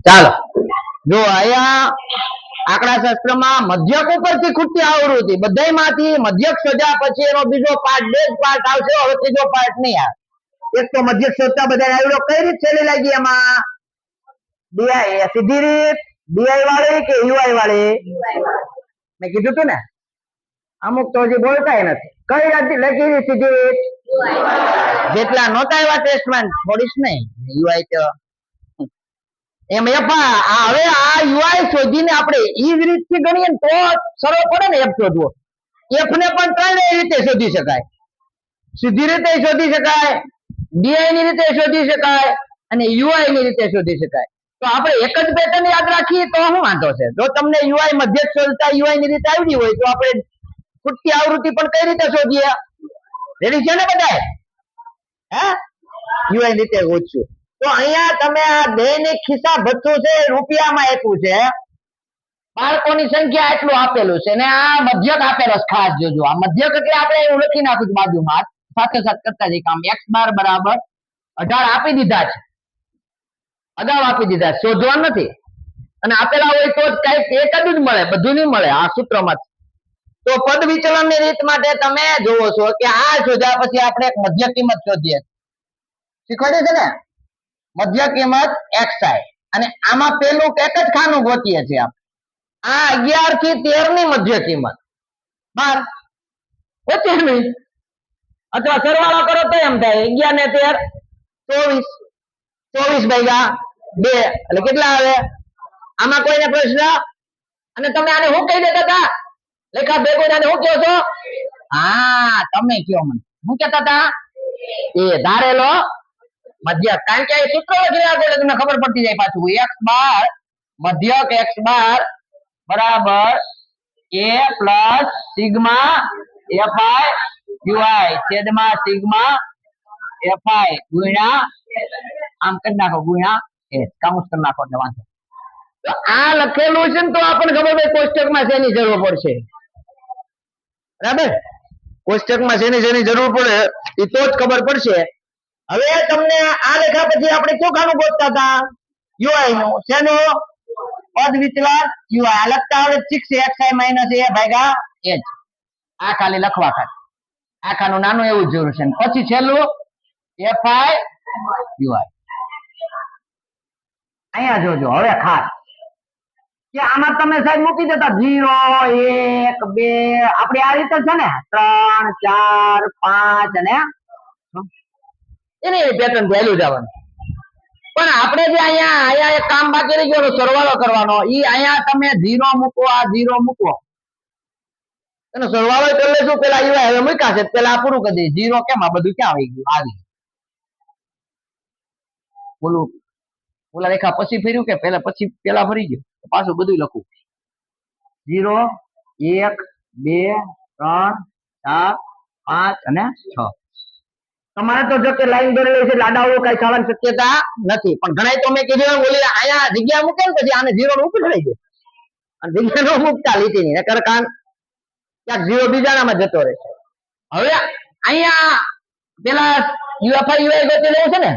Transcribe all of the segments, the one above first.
ચાલો જો અહીંયા આંકડા શાસ્ત્રમાં મધ્યક ઉપરથી ખૂટતી આવૃત્તિ બધાયમાંથી મધ્યક શોધ્યા પછી એનો બીજો પાર્ટ બે પાર્ટ આવશે, હવે ત્રીજો પાર્ટ નહીં આવે. એક તો મધ્યક શોધતા બધા આવડો કઈ રીત છેલ્લી લાગી એમાં ડીઆઈ સીધી રીત ડીઆઈ વાળી કે યુઆઈ વાળી? મેં કીધું તું ને અમુક તો હજી બોલતા નથી. કઈ રાત લખી સીધી રીત જેટલા નહોતા એવા ટેસ્ટમાં થોડીશ નહીં યુઆઈ તો એમ એફા હવે આ યુઆઈ શોધીને આપણે ઈ જ રીતથી ગણીએ ને તો સરળ પડે ને એફ શોધવો. એફ ને પણ ત્રણ રીતે શોધી શકાય, સીધી રીતે શોધી શકાય, ડીઆઈ ની રીતે શોધી શકાય અને યુઆઈ ની રીતે શોધી શકાય. તો આપણે એક જ પેટર્ન યાદ રાખીએ તો શું વાંધો છે? જો તમને યુઆઈ મધ્યક શોધતા યુઆઈ ની રીતે આવડી હોય તો આપણે ખૂટતી આવૃત્તિ પણ કઈ રીતે શોધીએ? રેડી છે ને બધાય? હે યુઆઈ રીતે શોધશું. તો અહીંયા તમે આ દૈનિક ખિસ્સા ભથ્થું છે રૂપિયામાં આપ્યું છે, બાળકોની સંખ્યા એટલું આપેલું છે ને આ મધ્યક આપેલો ખાસ જોજો. આ મધ્યક એટલે આપણે એવું લખી નાખું છું બાજુમાં સાથે સાથે કરતા જઈએ કામ. x બાર બરાબર 18 આપી દીધા છે, અગાઉ આપી દીધા, શોધવા નથી. અને આપેલા હોય તો કઈક એક જ મળે, બધું નહીં મળે આ સૂત્રમાં. તો પદ વિચલન ની રીત માટે તમે જોવો છો કે આ શોધ્યા પછી આપણે એક મધ્ય કિંમત શોધીએ. શીખવાડે છે ને મધ્ય કિંમત xi અને આમાં પેલું એક જ ખાનું ગોતીએ છીએ આપણે. આ 11 થી 13 ની મધ્ય કિંમત 12 25 અથવા સરવાળો કરો તો એમ થાય 11 ને 13 24, 24 ભાગ્યા 2 એટલે કેટલા આવે? આમાં કોઈને પ્રશ્ન? અને તમે આને શું કહી દેતા હતા લેખા ભેગો? આને શું કહો છો? હા તમે કયો મને શું કહેતા હતા? એ ધારેલો મધ્યક. કારણ કે આ સૂત્ર લખી રહ્યા એટલે તમને ખબર પડતી જાય પાછું x બાર મધ્યક x બાર બરાબર a plus sigma fi ui છેદમાં સિગ્મા fi ગુણ્યા આમ કરી નાખો ગુણ્યા s કાઉન્સ કરી નાખો એટલે વાંધો. તો આ લખેલું છે ને તો આપણને ખબર હોય કોષ્ટકમાં શેની જરૂર પડશે. બરાબર, કોષ્ટકમાં શેની જરૂર પડે એ તો જ ખબર પડશે. હવે તમને આ લેખા પછી આપણે શું ખાનું ગોતતા હતા? યુઆઈ નું. શેનું? પદ વિચલન યુઆઈ. આ લખતા આવડે 6xi - a ભાગ્યા h. આ ખાલી લખવા ખાલી આ ખાનું નાનું એવું જરૂર છે. પછી છેલ્લું fi યુઆઈ. અહીંયા જોજો હવે ખાસ કે આમાં તમે સાહેબ મૂકી દેતા 0 1 2 આપણે આ રીતે છે ને 3 4 5 અને એની પેટર્ન પહેલું જવાનું. પણ આપણે જે અહીંયા એક કામ બાકી રહી ગયો સરવાળો કરવાનો. ઈ અહીંયા તમે 0 મૂકો, આ 0 મૂકો એનો સરવાળો કરી લેશું. પેલા યુઆઈ હવે મૂક્યા છે પેલા પૂરું કરી દઈએ. 0 કેમ આ બધું ક્યાં આવી ગયું? આવી બોલું ઓલા રેખા પછી ફેર્યું કે પેલા પછી પેલા ફરી ગયું પાછું બધું લખું. 0 1 2 3 4 5 અને 6. તમારે તો જો કે લાઈન દોરેલી છે લાડાઓ કઈ થવાની શક્યતા નથી. પણ ઘણા તો મેં કીધું બોલી અહીંયા જગ્યા મૂકે ને પછી આને 0 નું ઉપડી જાય અને જગ્યા નો મૂકતા લીધી નહીં નકર કાન ક્યાંક 0 બીજાનામાં જતો રહેશે. હવે અહીંયા પેલા યુએફઆઈ યુઆઈ ગોતી લેવું છે ને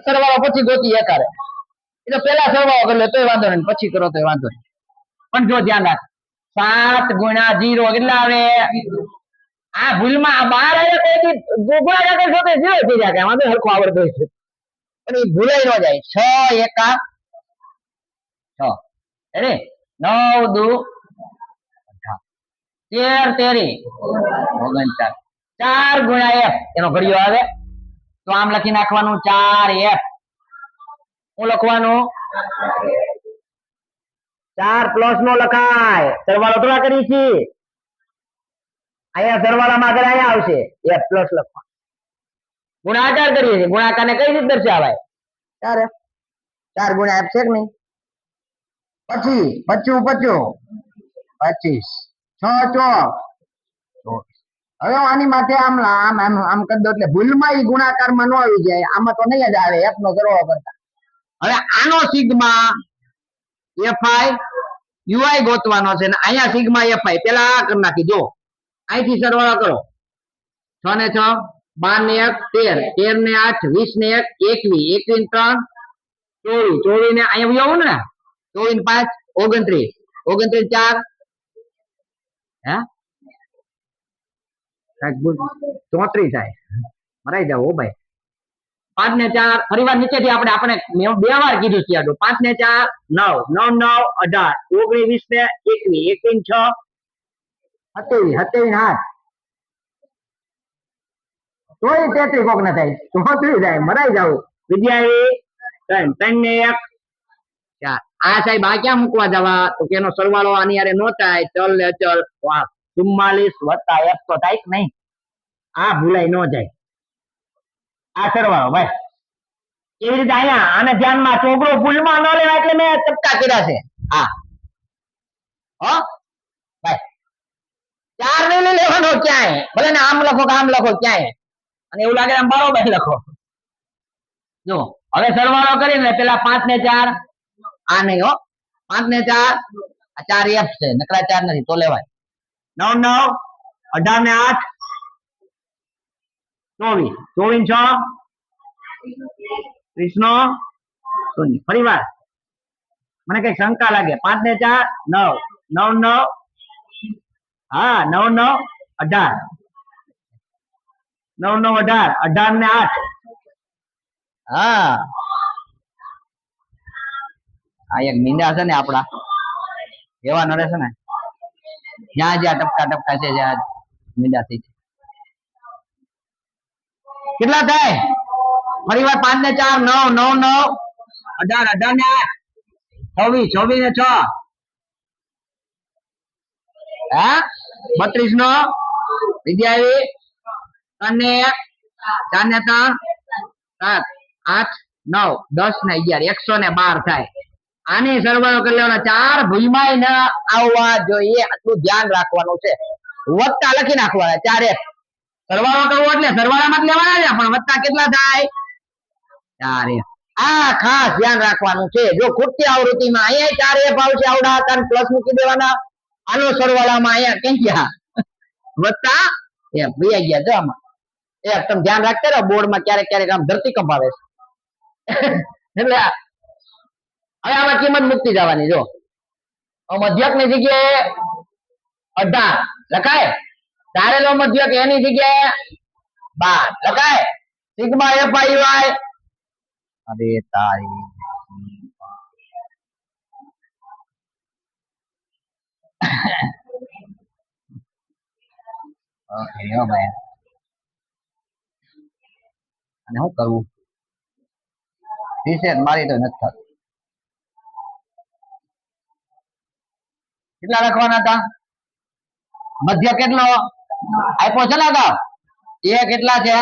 સરવાળો પછી ગોતી એકારે એટલે પેલા સરવાળો કરી લે તોય વાંધો નહીં, પછી કરો તોય વાંધો નહીં. પણ જો ધ્યાન રાખ 7 ગુણ્યા 0 કેટલા આવે? આ ભૂલમાં 12 આવે કોઈ ગોગળા જતો છો તો 0 થઈ જાય. આમાં તો હરખું આવડતું હોય છે પણ એ ભૂલાઈ ન જાય. 6 એકા 6 અરે 9 દુ 13 તેરી 39 4 ગુણ્યા f એનો ઘડિયો આવે તો આમ લખી નાખવાનું 4f. હું લખવાનું 4 પ્લસ નો લખાય સરવાળો થોડા કરી છે. અહીંયા સરવાળામાં આગળ અહીંયા આવશે f પ્લસ લખવા. ગુણાકાર કરીએ છીએ. ગુણાકારને કઈ રીતે દર્શાવાય? 4f 4 ગુણ્યા f છે કે નહીં? પછી 25 25 6 4 હવે આની માટે આમ આમ આમ આમ કરી દો એટલે ભૂલમાં ઈ ગુણાકારમાં ન આવી જાય. આમાં તો નહીં જ આવે f નો સરવાળો કરતા. હવે આનો સિગ્મા fi ui ગોતવાનો છે ને અહીંયા સિગ્મા fi પેલા આ કરી નાખી. જો અહીંથી સરવાળો કરો 6 ને 6 12 ને 1 13 13 ને 8 20 ને 1 21 21 3 24 ને અહીંયા આવું ને 24 5 29 29 4 હે 34 થાય મરાઈ જાવ ભાઈ 5 ને 4 ફરીવાર નીચેથી આપણે મેં 2 વાર કીધું છે 5 ને 4 9 9 9 18 19 ને 21 21 6 27 8 તોય 33 કોક ના થાય 34 થાય મરાઈ જાવ વિદ્યાર્થી 3 ને 1 4 આ સાહેબ આ ક્યાં મૂકવા જવા તો કે એનો સરવાળો આની હારે નો થાય ચલ ને ચલ 44 વત્તા 1 તો થાય કે નહીં આ ભૂલાઈ નો જાય આ સરવાળો ભાઈ એવી રીતે અહીંયા આને ધ્યાનમાં છોકરો ભૂલમાં ન લેવા એટલે મેં ચપકા કર્યા છે હા હો ભાઈ 4 નહીં લેવાનો ક્યાંય ભલે ને આમ લખો કે આમ લખો ક્યાંય અને એવું લાગે આમ બરોબર લખો જો હવે સરવાળો કરીને પેલા 5 ને 4 આ નહીં હો 5 ને 4 આ 4 એફ છે નકરા 4 નથી તો લેવાય 9 9 18 ને 8 24 24 6 30 0 ફરી વાર મને કઈ શંકા લાગે 5 ને 4 9 9 9 હા 9 9 18 9 9 18 18 ને 8 હા આ એક મીંડા છે ને આપડા એવા નડે છે ને જ્યાં જ્યાં ટપકા ટપકા છે જ્યાં મીંડા થઈ છે કેટલા થાય ફરી વાર 5 ને 4 9 9 9 18 18 ને 8 26 26 ને 6 હા 32 નો વિદ્યાર્થી 3 ને 1 4 ને 3 7 8 9 10 ને 11 112 થાય આની સરવાળો કરી લેવાનો 4 ભૂલમાંય ન આવવા જોઈએ આટલું ધ્યાન રાખવાનું છે વત્તા લખી નાખવાના 4 1 સરવાળો કરવો એટલે સરવાળામાં જ લેવાના છે પણ વત્તા કેટલા થાય 4 1 આ ખાસ ધ્યાન રાખવાનું છે જો ખોટી આવૃત્તિમાં અહીંયા 4 1 આવશે આવડા હતા પ્લસ મૂકી દેવાના આનો સરવાળામાં અહીંયા કેમ ગયા વત્તા એ ભૈયા ગયા જો આમાં એ તમે ધ્યાન રાખતા રહો બોર્ડમાં ક્યારેક ક્યારેક આમ ધરતીકંપ આવે છે એટલે હવે આમાં કિંમત મૂકતી જવાની જો મધ્યક ની જગ્યાએ 18 લખાય ધારેલો મધ્યક એની જગ્યાએ 12 લખાય સિગ્મા એફ આઈ વાય અરે તારી ઓકે યો ભાઈ અને શું કરવું રીસેટ મારી તો નથી થતું કેટલા લખવાના હતા મધ્ય કેટલો આપ્યો છે ને અગાઉ એ કેટલા છે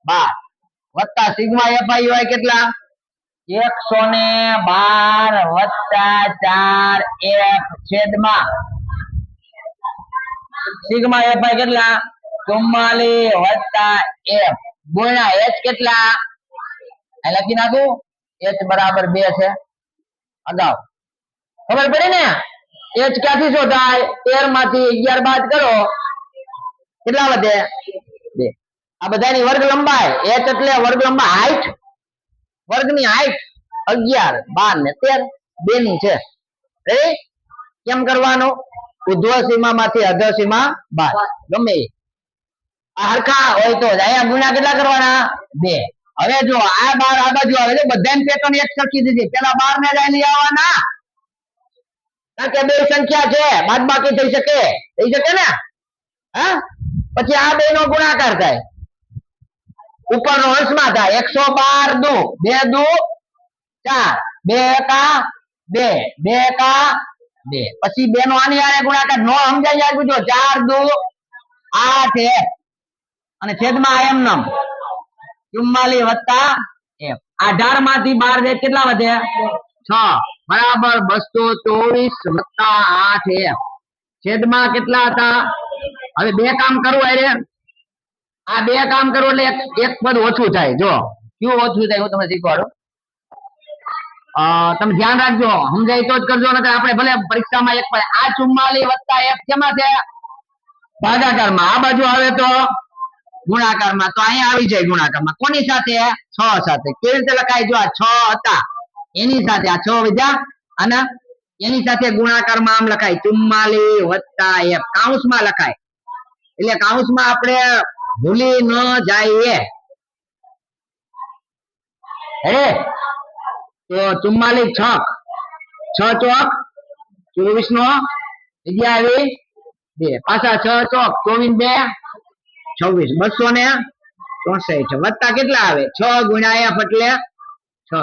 12 વત્તા સિગ્મા એફ આઈ વાય કેટલા 112 વત્તા 4 એફ છેદમાં સિગ્મા એફ આઈ કેટલા 44 વત્તા એફ ગુણ્યા એચ કેટલા આ લખી નાખું એચ બરાબર 2 છે અગાઉ ખબર પડી ને એચ ક્યાંથી શોધાય 13 માંથી 11 બાદ કરો કેટલા વધે 2 આ બધાની વર્ગ લંબાઈ એચ એટલે વર્ગ લંબાઈ હાઈટ વર્ગની હાઈટ 11 12 ને 13 2 ની છે રેડી કેમ કરવાનું ઉધ્વ સીમામાંથી અધર સીમા બાદ ગમે આ હરખા હોય તો અહીંયા ગુણ્યા કેટલા કરવાના 2 હવે જો આ 12 આ બાજુ આવે છે બધાની પેટર્ન એક સરખી દીધી પેલા 12 ને લઈ આવવાના કારણ કે બે સંખ્યા છે બાદબાકી થઈ શકે ને હા પછી આ બે નો ગુણાકાર થાય ઉપરનો અંશમાં થાય 112 દુ 2 દુ 4 2 એકા 2 2 એકા 2 પછી બે નો આની હારે ગુણાકાર નો સમજાય યાર પૂછો 4 દુ 8 અને છેદમાં એમ નમ 44 વત્તા f 18 માંથી 12 જાય કેટલા વધે 6 બરાબર 224 વત્તા 8 f છેદમાં કેટલા હતા હવે બે કામ કરવું આરે આ બે કામ કરવું એટલે એક પદ ઓછું થાય જો ક્યું ઓછું થાય હું તમને શીખવાડું તમે ધ્યાન રાખજો સમજાય તો જ કરજો નકર આપણે ભલે પરીક્ષામાં એક પદ આ 44 વત્તા f કેમાં છે ભાગાકારમાં આ બાજુ આવે તો ગુણાકારમાં તો અહીંયા આવી જાય ગુણાકારમાં કોની સાથે 6 સાથે કેવી રીતે લખાય જો આ 6 હતા એની સાથે આ 6 વધ્યા અને એની સાથે ગુણાકારમાં આમ લખાય 44 + f કૌંસમાં લખાય એટલે કૌંસમાં આપણે ભૂલી ન જઈએ હે તો 44 છક 6 ચોક 24 નો જગ્યા આવી 2 પાછા 6 ચોક 24 2 26 264 વત્તા કેટલા આવે 6 × f એટલે 6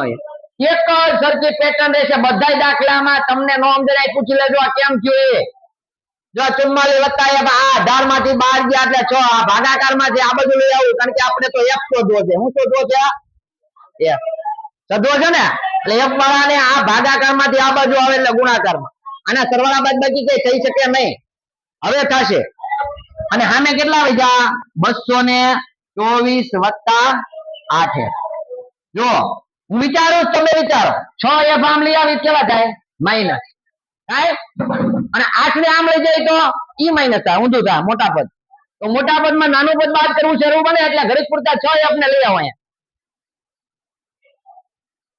એક જ સરખી પેટર્ન રહેશે બધા દાખલામાં તમને નો સમજાય પૂછી લેજો આ કેમ થયું એ જો 44 + f આ ધારમાંથી બહાર ગયા એટલે 6 આ ભાગાકારમાંથી આ બધું લઈ આવું કારણ કે આપણે તો f શોધવો છે હું શોધવો છે f શોધવો છે ને એટલે f વાળાને આ ભાગાકારમાંથી આ બાજુ આવે એટલે ગુણાકારમાં આના સરવાળા બાદબાકી કઈ થઈ શકે નહીં હવે થશે અને સામે કેટલા વધ્યા 224 + 8 જો હું વિચારું તમે વિચારો 6f આમ લઈ આવી કેવા થાય માઈનસ થાય અને 8 ને આમ લઈ જાય તો ઈ માઈનસ થાય ઊંધું થાય મોટા પદ તો મોટા પદમાં નાનું પદ બાદ કરવું શરૂ બને એટલે ઘડીક પૂરતા 6f ને લઈ આવો અહીંયા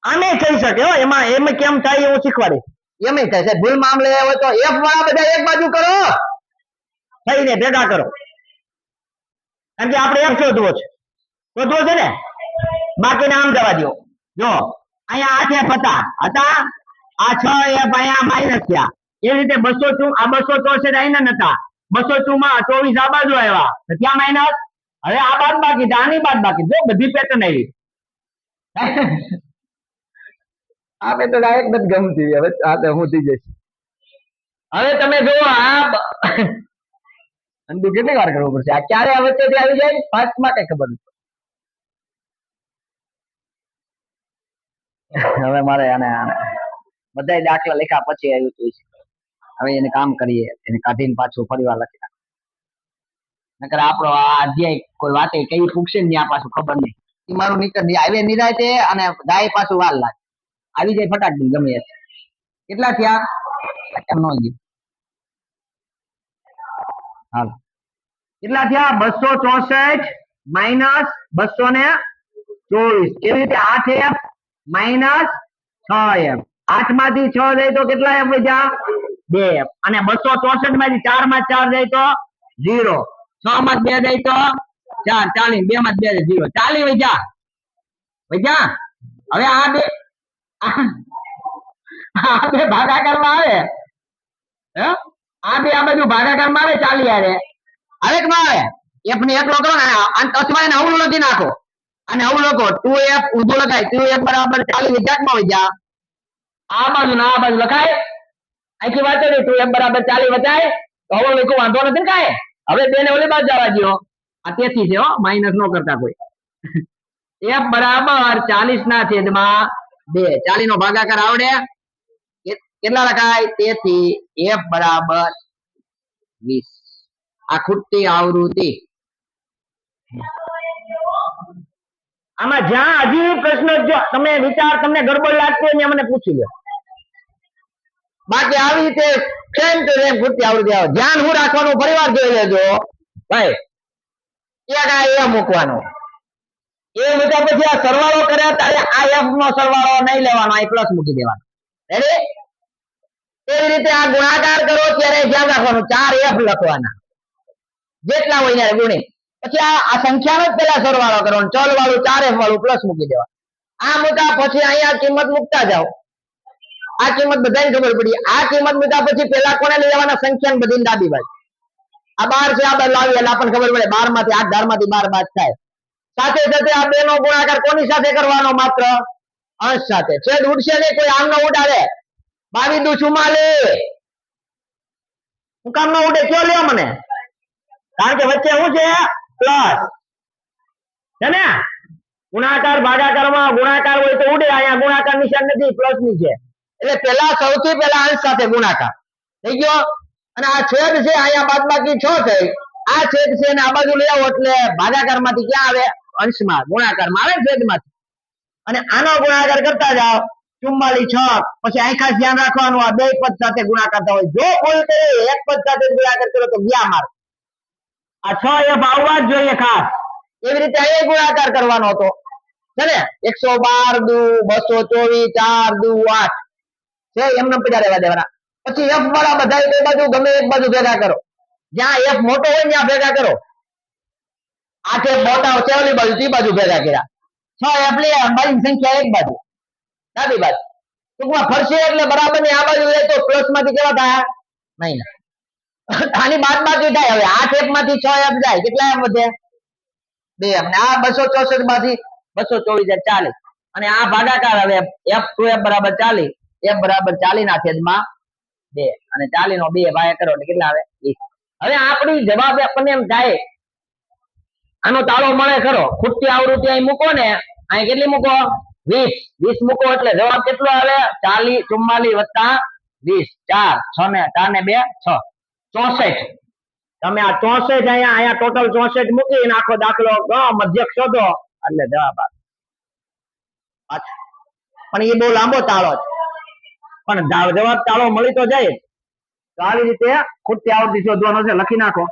આને થઈ શકે હો એમાં એમ કેમ થાય એવું શીખવાડીશ એમ થાય સાહેબ ભૂલમાં આમ લઈ આવ્યો તો f વાળા બધા એક બાજુ કરો થઈને ભેગા કરો કારણ કે આપણે f શોધવો છે ને બાકીને આમ જવા દો જો અહીંયા 8f હતા આ 6f અહીંયા માઈનસ થયા એ રીતે 200 આ 264 અહીંયા નતા 204 માં 24 આ બાજુ આવ્યા તો ત્યાં માઈનસ હવે આ બાદ બાકી આની બાદ બાકી જો બધી પેટર્ન આવી આ પેટર્ન ડાયરેક્ટ નથી ગમતી હવે આ તો હું થઈ જઈશ હવે તમે જો આ અંદુ કેટલી વાર કરવું પડશે આ ક્યારે આ વચ્ચેથી આવી જાય ફાસ્ટમાં કઈ ખબર નથી હવે મારે આને બધા દાખલા લખ્યા પછી આવ્યું હતું હવે એને કામ કરીએ એને કાઢીને પાછું ફરીવાર લખી નાખ નકર આપણો આ અધ્યાય કોઈ વાતે કઈ પૂછશે ને ત્યાં પાછું ખબર નહીં એ મારું નીકળ આવે નિરાય છે અને ગાય પાછું વાર લાગે આવી જાય ફટાક દઈ ગમે કેટલા થયા કેમ નો ગયું હાલ કેટલા થયા 264 - 224 કેવી રીતે 8f - 6f 8 માંથી 6 જાય તો કેટલા f વધ્યા 2f અને 264 માંથી 4 માં 4 જાય તો 0 6 માં 2 જાય તો 4 40 2 માં 2 0 40 વધ્યા હવે આ બે ભાગાકારમાં આવે હે આ બે આ બાજુ ભાગાકારમાં આવે 40 આવે હવે કેમ આવે f ને એકલો કરો ને અથવા એને અવળું લખી નાખો અને આવું લખો 2f ઊંધો લખાય 2f = 40 વિચારમાં વજા આ બાજુ ના આ બાજુ લખાય આખી વાત છે 2f = 40 વચાય તો હવે લખો વાંધો નથી ને કાય હવે બેને ઓલી બાજુ જવા દો આ તેથી છે હો માઈનસ નો કરતા કોઈ f = 40 ના છેદમાં 2 40 નો ભાગાકાર આવડે કેટલા લખાય તેથી f = 20 આ ખૂટતી આવૃત્તિ આમાં જ્યાં હજી પ્રશ્ન જો તમે વિચાર તમને ગડબડ લાગતી હોય મને પૂછી લો બાકી આવી રીતે સેમ ટુ સેમ ખૂટતી આવૃત્તિ આવે ધ્યાન હું રાખવાનું ફરીવાર જોઈ લેજો ભાઈ એક આ એ મૂકવાનો એ મૂક્યા પછી આ સરવાળો કરે ત્યારે આ f નો સરવાળો નહીં લેવાનો આ પ્લસ મૂકી દેવાનો રેડી એવી રીતે આ ગુણાકાર કરો ત્યારે ધ્યાન રાખવાનું 4f લખવાના જેટલા હોય ને ગુણી પછી આ સંખ્યાનો જ પેલા સરવાળો કરવાનો ચલ વાળું 4f વાળું પ્લસ મૂકી દેવાનું આ મૂકા પછી અહીંયા કિંમત મૂકતા જાઓ આ કિંમત બધાને ખબર પડી આ કિંમત મૂકા પછી પેલા કોને લઈ લેવાના સંખ્યાને બધી ડાબી બાજુ આ 12 છે આ બાજુ લાવી એટલે આપણને ખબર પડે 12 માંથી 8 ધારમાંથી 12 બાદ થાય સાથે સાથે આ બે નો ગુણાકાર કોની સાથે કરવાનો માત્ર અંશ સાથે છેદ ઉડશે નહીં કોઈ આમનો ઉડાડે 22 * 44 હું કામ નો ઉડે કયો લ્યો મને કારણ કે વચ્ચે શું છે પ્લસ છે ને ગુણાકાર ભાગાકારમાં ગુણાકાર હોય તો ઉડે અહીંયા ગુણાકાર નિશાન નથી પ્લસ ની છે એટલે પેલા સૌથી પહેલા અંશ સાથે ગુણાકાર થઈ ગયો અને આ છેદ છે અહીંયા બાદબાકી 6 થઈ આ છેદ છે ને આ બાજુ લઈ આવો એટલે ભાગાકારમાંથી ક્યાં આવે અંશમાં ગુણાકારમાં આવે છેદમાંથી અને આનો ગુણાકાર કરતા જાઓ 44 6 પછી અહીં ખાસ ધ્યાન રાખવાનું આ બે પદ સાથે ગુણાકાર થતો હોય જો ભૂલ કરી એક પદ સાથે ગુણાકાર કરો તો ગયા માર્ક આ 6f આવવા જ જોઈએ ખાસ એવી રીતે અહીં ગુણાકાર કરવાનો હતો છે ને 112 દુ 224 4 દુ 8 છે એમને પડ્યા રહેવા દેવાના. પછી f વાળા બધા બે બાજુ ગમે એક બાજુ ભેગા કરો, જ્યાં f મોટો હોય ત્યાં ભેગા કરો. 8 f મોટા છે ઓલી બાજુ તે બાજુ ભેગા કર્યા. 6 f લે અંબાની સંખ્યા એક બાજુ ડાબી બાજુ ટૂંકમાં ફરશે એટલે બરાબર ની આ બાજુ લે તો પ્લસ માંથી કેવા થાય નહીં. આની બાદ બાકી થાય. હવે 8 f માંથી 6 f જાય કેટલા f વધે 2 f ને આ 264 માંથી 224 40 અને આ ભાગાકાર. હવે f 2f બરાબર 40 f બરાબર 40 ના છેદમાં 2 અને 40 નો 2 ભાગ્યા કરો એટલે કેટલા આવે 20. હવે આપણી જવાબ આપણને એમ થાય આનો તાળો મળે ખરો. ખૂટતી આવૃત્તિ અહીં મૂકો ને, અહીં કેટલી મૂકો 20 મૂકો એટલે જવાબ કેટલો આવે 40 44 વત્તા 20 4 ને 2 6 64. તમે આ 64 અહીંયા ટોટલ 64 મૂકીને આખો દાખલો મધ્યક શોધો એટલે જવાબ આવે. પણ એ બહુ લાંબો તાળો છે, પણ જવાબ તાળો મળી તો જાય. તો આવી રીતે ખૂટતી આવૃત્તિ શોધવાનો છે, લખી નાખો.